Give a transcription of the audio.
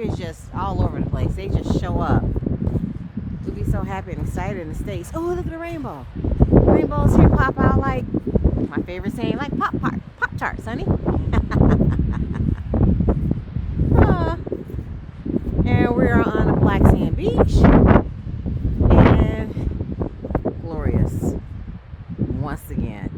is just all over the place. They just show up. We'll be so happy and excited in the States. Oh, look at the rainbow. Rainbows here pop out like, my favorite saying, like Pop Tarts, honey. And we are on a black sand beach. And glorious. Once again.